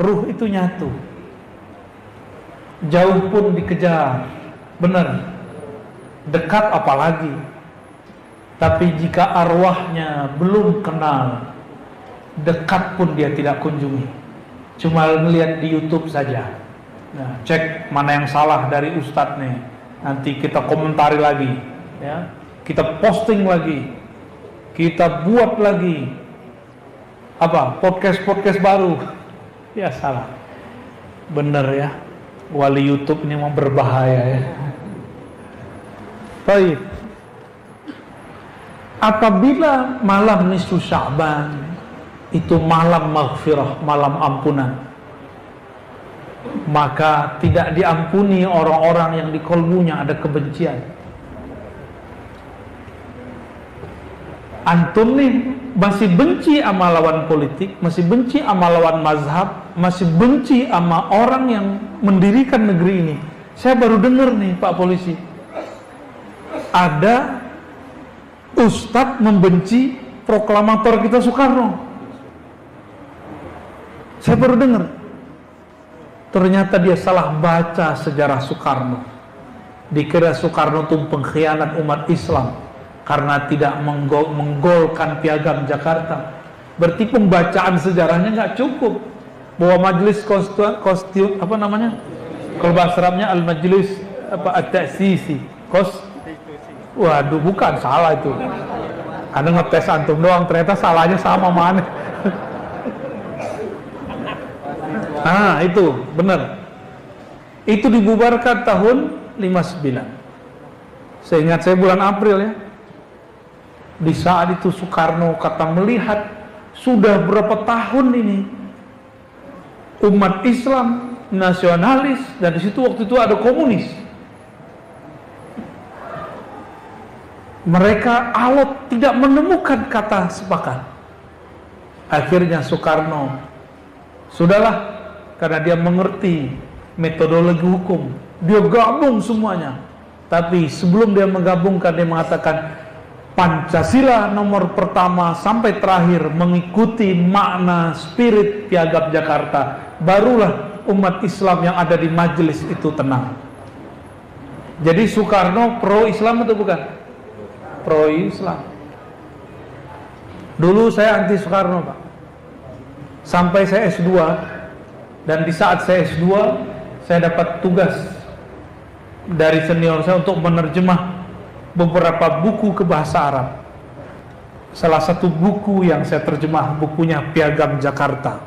ruh itu nyatu. Jauh pun dikejar, benar. Dekat apalagi. Tapi jika arwahnya belum kenal, dekat pun dia tidak kunjungi. Cuma melihat di YouTube saja. Nah, cek mana yang salah dari ustadz nih. Nanti kita komentari lagi, ya. Kita posting lagi. Kita buat lagi podcast baru. Ya salah. Bener ya. Wali YouTube ini mau berbahaya ya. Baik. Apabila malam nisfu Sya'ban itu malam maghfirah, malam ampunan, maka tidak diampuni orang-orang yang di kolbunya ada kebencian. Antum nih masih benci sama lawan politik, masih benci sama lawan mazhab, masih benci sama orang yang mendirikan negeri ini. Saya baru dengar nih Pak Polisi, ada ustadz membenci proklamator kita Soekarno. Saya baru dengar. Ternyata dia salah baca sejarah Soekarno. Dikira Soekarno itu pengkhianat umat Islam karena tidak menggolkan Piagam Jakarta. Berarti pembacaan sejarahnya nggak cukup. Bahwa majelis kalau bahasa Arabnya al-majlis at-ta'sisi. Waduh, bukan, salah itu. Anda ngetes antum doang, ternyata salahnya sama mana. Nah, itu benar. Itu dibubarkan tahun 59. Seingat saya bulan April ya. Di saat itu Soekarno kata melihat sudah berapa tahun ini umat Islam nasionalis, dan di situ waktu itu ada komunis. Mereka alot tidak menemukan kata sepakat. Akhirnya Soekarno, sudahlah, karena dia mengerti metodologi hukum, dia gabung semuanya. Tapi sebelum dia menggabungkan, dia mengatakan Pancasila nomor pertama sampai terakhir mengikuti makna spirit Piagam Jakarta. Barulah umat Islam yang ada di majelis itu tenang. Jadi Soekarno pro Islam atau bukan? Pro Islam. Dulu saya anti Soekarno Pak. Sampai saya S2. Dan di saat saya S2, saya dapat tugas dari senior saya untuk menerjemah beberapa buku ke bahasa Arab. Salah satu buku yang saya terjemah, bukunya Piagam Jakarta.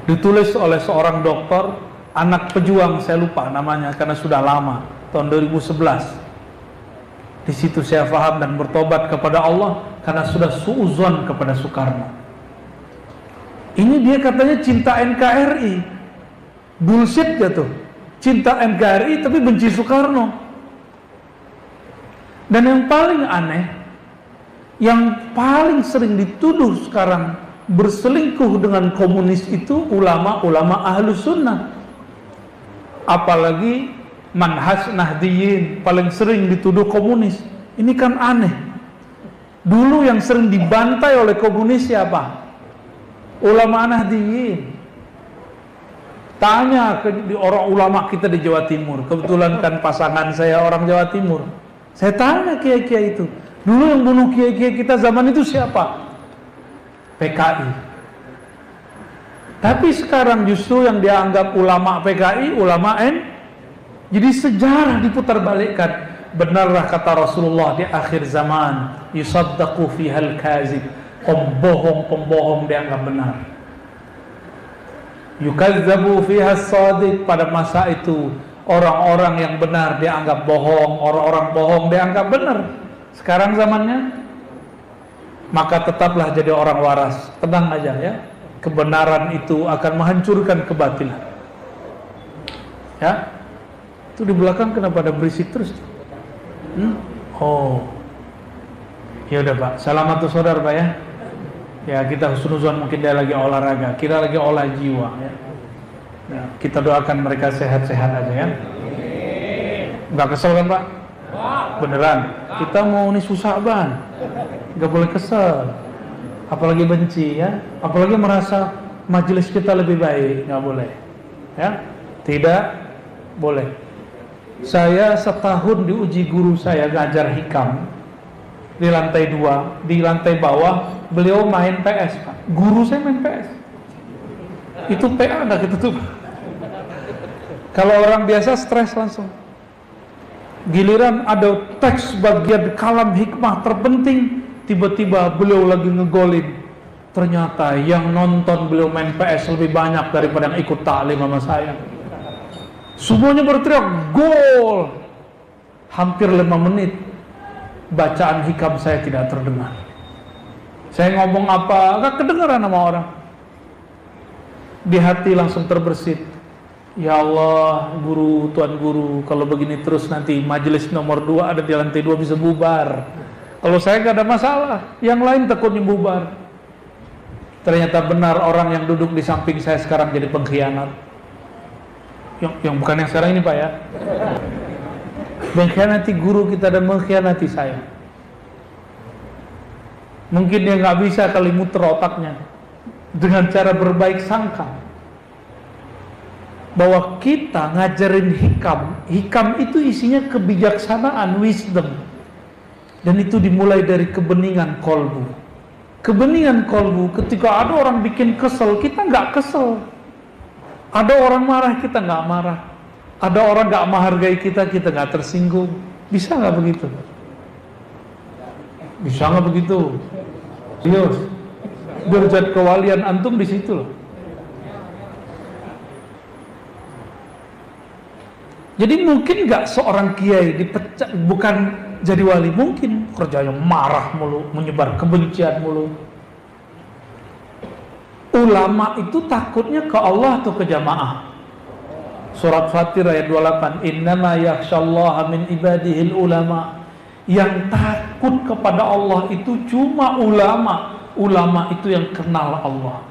Ditulis oleh seorang dokter, anak pejuang, saya lupa namanya karena sudah lama, tahun 2011. Di situ saya faham dan bertobat kepada Allah karena sudah suuzon kepada Soekarno. Ini dia katanya cinta NKRI. Bullshit gak tuh? Cinta NKRI tapi benci Soekarno. Dan yang paling aneh, yang paling sering dituduh sekarang berselingkuh dengan komunis itu ulama-ulama Ahlus Sunnah. Apalagi manhaj Nahdliyin paling sering dituduh komunis. Ini kan aneh. Dulu yang sering dibantai oleh komunis siapa? Ulama Nahdliyin. Tanya ke orang ulama kita di Jawa Timur. Kebetulan kan pasangan saya orang Jawa Timur. Saya tanya kiai-kiai itu, dulu yang bunuh kiai-kiai kita zaman itu siapa? PKI. Tapi sekarang justru yang dianggap ulama PKI, ulama N. Jadi sejarah diputarbalikkan. Benarlah kata Rasulullah di akhir zaman, yusaddaqu fihal kazib. Pembohong-pembohong dianggap benar. Yukazzabu fihas sadiq. Pada masa itu orang-orang yang benar dianggap bohong, orang-orang bohong dianggap benar. Sekarang zamannya, maka tetaplah jadi orang waras. Tenang aja ya. Kebenaran itu akan menghancurkan kebatilan. Ya. Itu di belakang kenapa ada berisik terus? Oh. Ya udah Pak, selamat saudara Pak ya. Ya kita husnuzon, mungkin dia lagi olahraga, kita lagi olah jiwa ya. Ya, kita doakan mereka sehat-sehat aja ya. Enggak kesel kan Pak? Beneran. Kita mau nisfu Sya'ban, enggak boleh kesel. Apalagi benci ya. Apalagi merasa majelis kita lebih baik, nggak boleh. Ya, tidak boleh. Saya setahun diuji guru saya ngajar hikam di lantai 2, di lantai bawah beliau main PS, Pak. Guru saya main PS. Itu PA nggak ketutup. Kalau orang biasa stres langsung. Giliran ada teks bagian kalam hikmah terpenting, tiba-tiba beliau lagi ngegolin. Ternyata yang nonton beliau main PS lebih banyak daripada yang ikut taklim sama saya. Semuanya berteriak gol. Hampir 5 menit bacaan hikam saya tidak terdengar. Saya ngomong apa gak kedengaran sama orang. Di hati langsung terbersit, ya Allah, guru, tuan guru, kalau begini terus nanti majelis nomor 2 ada di lantai 2 bisa bubar. Kalau saya gak ada masalah, yang lain takutnya bubar. Ternyata benar, orang yang duduk di samping saya sekarang jadi pengkhianat. Yang bukan yang sekarang ini, Pak, ya. Mengkhianati guru kita dan mengkhianati saya. Mungkin dia nggak bisa kali muter otaknya dengan cara berbaik sangka bahwa kita ngajarin hikam itu isinya kebijaksanaan, wisdom, dan itu dimulai dari kebeningan kolbu. Kebeningan kolbu, ketika ada orang bikin kesel, kita nggak kesel. Ada orang marah, kita nggak marah. Ada orang nggak menghargai kita, kita nggak tersinggung. Bisa nggak begitu? Bisa nggak begitu? Serius. Derajat kewalian antum di situ loh. Jadi mungkin nggak seorang kiai dipecat, bukan jadi wali, mungkin kerjanya marah mulu, menyebar kebencian mulu. Ulama itu takutnya ke Allah atau ke jamaah? Surat Fatir ayat 28, innama yakhsyallaha min ibadihil ulama. Yang takut kepada Allah itu cuma ulama. Ulama itu yang kenal Allah.